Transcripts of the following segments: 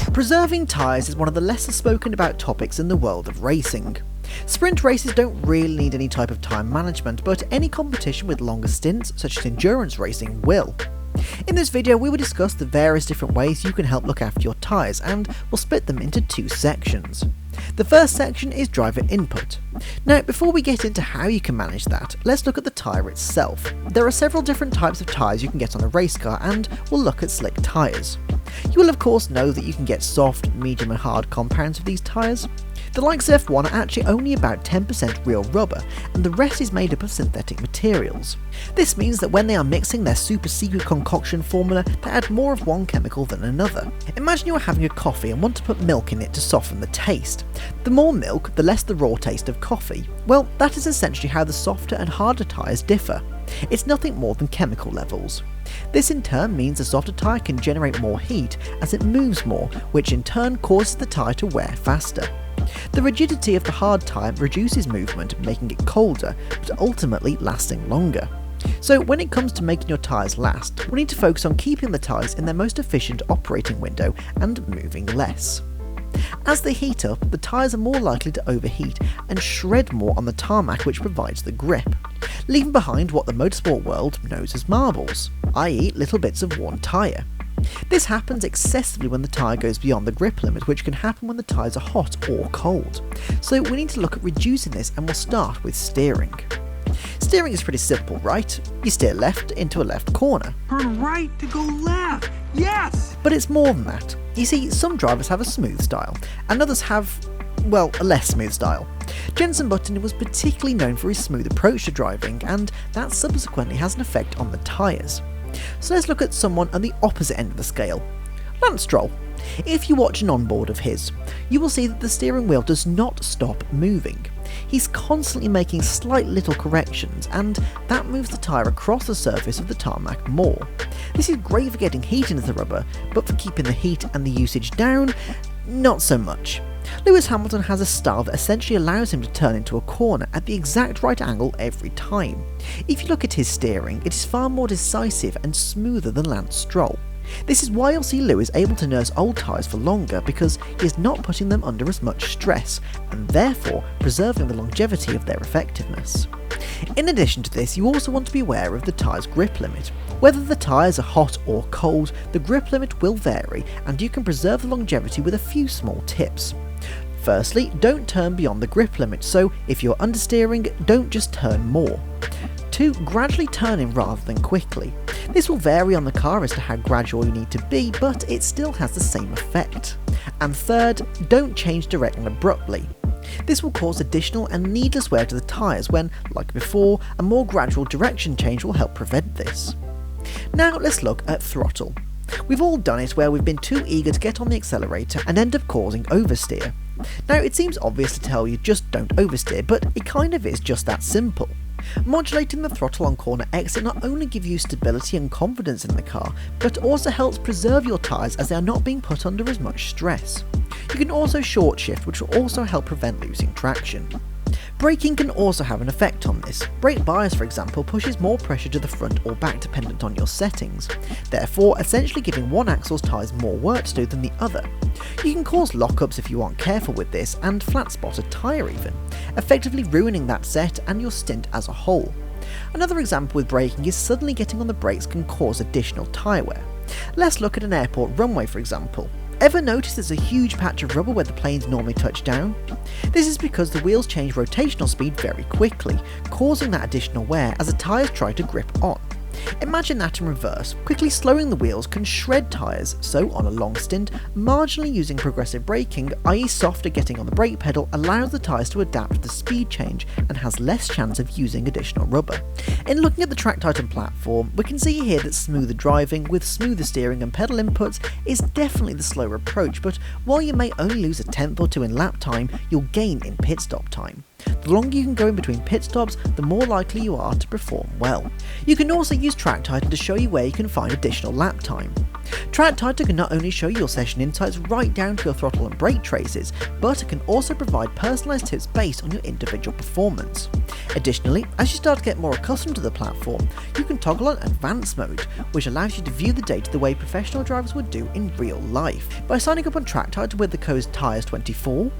Preserving tyres is one of the lesser spoken about topics in the world of racing. Sprint races don't really need any type of time management, but any competition with longer stints, such as endurance racing, will. In this video we will discuss the various different ways you can help look after your tyres, and we'll split them into two sections. The first section is driver input. Now, before we get into how you can manage that, let's look at the tyre itself. There are several different types of tyres you can get on a race car, and we'll look at slick tyres. You will of course know that you can get soft, medium and hard compounds of these tyres. The likes of F1 are actually only about 10% real rubber, and the rest is made up of synthetic materials. This means that when they are mixing their super secret concoction formula, they add more of one chemical than another. Imagine you are having a coffee and want to put milk in it to soften the taste. The more milk, the less the raw taste of coffee. Well, that is essentially how the softer and harder tyres differ. It's nothing more than chemical levels. This in turn means the softer tyre can generate more heat as it moves more, which in turn causes the tyre to wear faster. The rigidity of the hard tyre reduces movement, making it colder, but ultimately lasting longer. So when it comes to making your tyres last, we need to focus on keeping the tyres in their most efficient operating window and moving less. As they heat up, the tyres are more likely to overheat and shred more on the tarmac, which provides the grip, leaving behind what the motorsport world knows as marbles, i.e. little bits of worn tyre. This happens excessively when the tyre goes beyond the grip limit, which can happen when the tyres are hot or cold. So we need to look at reducing this, and we'll start with steering. Steering is pretty simple, right? You steer left into a left corner. Turn right to go left! Yes! But it's more than that. You see, some drivers have a smooth style, and others have, well, a less smooth style. Jenson Button was particularly known for his smooth approach to driving, and that subsequently has an effect on the tyres. So let's look at someone on the opposite end of the scale. Lance Stroll. If you watch an onboard of his, you will see that the steering wheel does not stop moving. He's constantly making slight little corrections, and that moves the tyre across the surface of the tarmac more. This is great for getting heat into the rubber, but for keeping the heat and the usage down, not so much. Lewis Hamilton has a style that essentially allows him to turn into a corner at the exact right angle every time. If you look at his steering, it is far more decisive and smoother than Lance Stroll. This is why you'll see Lewis able to nurse old tyres for longer, because he is not putting them under as much stress, and therefore preserving the longevity of their effectiveness. In addition to this, you also want to be aware of the tyre's grip limit. Whether the tyres are hot or cold, the grip limit will vary, and you can preserve the longevity with a few small tips. Firstly, don't turn beyond the grip limit, so if you're understeering, don't just turn more. 2. Gradually turn in rather than quickly. This will vary on the car as to how gradual you need to be, but it still has the same effect. And 3rd, don't change direction abruptly. This will cause additional and needless wear to the tyres when, like before, a more gradual direction change will help prevent this. Now let's look at throttle. We've all done it where we've been too eager to get on the accelerator and end up causing oversteer. Now it seems obvious to tell you just don't oversteer, but it kind of is just that simple. Modulating the throttle on corner exit not only gives you stability and confidence in the car, but also helps preserve your tyres as they are not being put under as much stress. You can also short shift, which will also help prevent losing traction. Braking can also have an effect on this. Brake bias, for example, pushes more pressure to the front or back dependent on your settings, therefore essentially giving one axle's tyres more work to do than the other. You can cause lockups if you aren't careful with this, and flat spot a tyre even, effectively ruining that set and your stint as a whole. Another example with braking is suddenly getting on the brakes can cause additional tyre wear. Let's look at an airport runway, for example. Ever notice there's a huge patch of rubber where the planes normally touch down? This is because the wheels change rotational speed very quickly, causing that additional wear as the tyres try to grip on. Imagine that in reverse. Quickly slowing the wheels can shred tyres, so on a long stint, marginally using progressive braking, i.e. softer getting on the brake pedal, allows the tyres to adapt to the speed change and has less chance of using additional rubber. In looking at the track Titan platform, we can see here that smoother driving with smoother steering and pedal inputs is definitely the slower approach, but while you may only lose a tenth or two in lap time, you'll gain in pit stop time. The longer you can go in between pit stops, the more likely you are to perform well. You can also use Track Titan to show you where you can find additional lap time. Track Titan can not only show your session insights right down to your throttle and brake traces, but it can also provide personalised tips based on your individual performance. Additionally, as you start to get more accustomed to the platform, you can toggle on Advanced mode, which allows you to view the data the way professional drivers would do in real life. By signing up on Track Titan with the code Tyres24,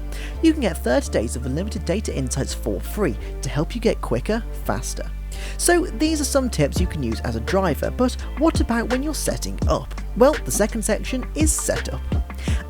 you can get 30 days of unlimited data insights for free to help you get quicker, faster. So these are some tips you can use as a driver, but what about when you're setting up? Well, the second section is setup.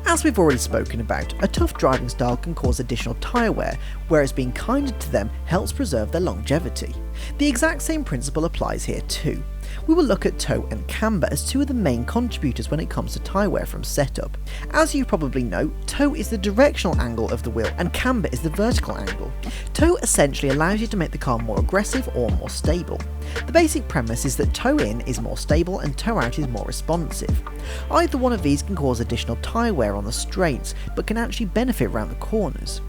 As we've already spoken about, a tough driving style can cause additional tyre wear, whereas being kinder to them helps preserve their longevity. The exact same principle applies here too. We will look at toe and camber as two of the main contributors when it comes to tyre wear from setup. As you probably know, toe is the directional angle of the wheel and camber is the vertical angle. Toe essentially allows you to make the car more aggressive or more stable. The basic premise is that toe in is more stable and toe out is more responsive. Either one of these can cause additional tyre wear on the straights, but can actually benefit around the corners.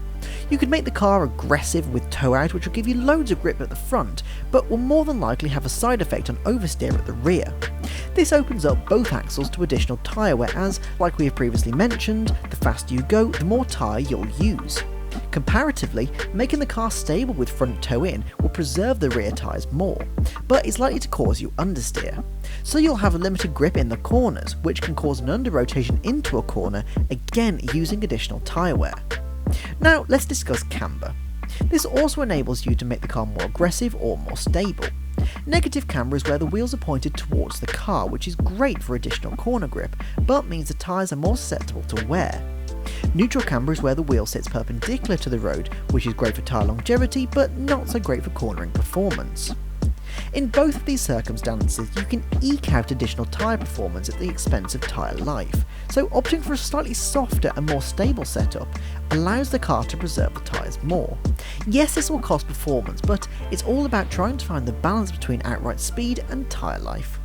You could make the car aggressive with toe out, which will give you loads of grip at the front, but will more than likely have a side effect on oversteer at the rear. This opens up both axles to additional tyre wear as, like we have previously mentioned, the faster you go, the more tyre you'll use. Comparatively, making the car stable with front toe in will preserve the rear tyres more, but is likely to cause you understeer. So you'll have a limited grip in the corners, which can cause an under rotation into a corner, again using additional tyre wear. Now let's discuss camber. This also enables you to make the car more aggressive or more stable. Negative camber is where the wheels are pointed towards the car, which is great for additional corner grip, but means the tyres are more susceptible to wear. Neutral camber is where the wheel sits perpendicular to the road, which is great for tyre longevity, but not so great for cornering performance. In both of these circumstances, you can eke out additional tyre performance at the expense of tyre life, so opting for a slightly softer and more stable setup allows the car to preserve the tyres more. Yes, this will cost performance, but it's all about trying to find the balance between outright speed and tyre life.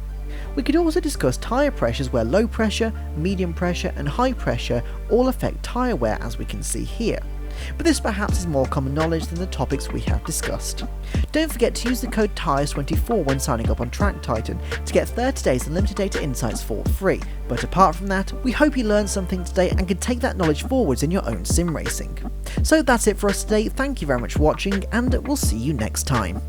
We could also discuss tyre pressures where low pressure, medium pressure and high pressure all affect tyre wear as we can see here. But this perhaps is more common knowledge than the topics we have discussed. Don't forget to use the code Tyres24 when signing up on Track Titan to get 30 days of limited data insights for free. But apart from that, we hope you learned something today and can take that knowledge forwards in your own sim racing. So that's it for us today, thank you very much for watching and we'll see you next time.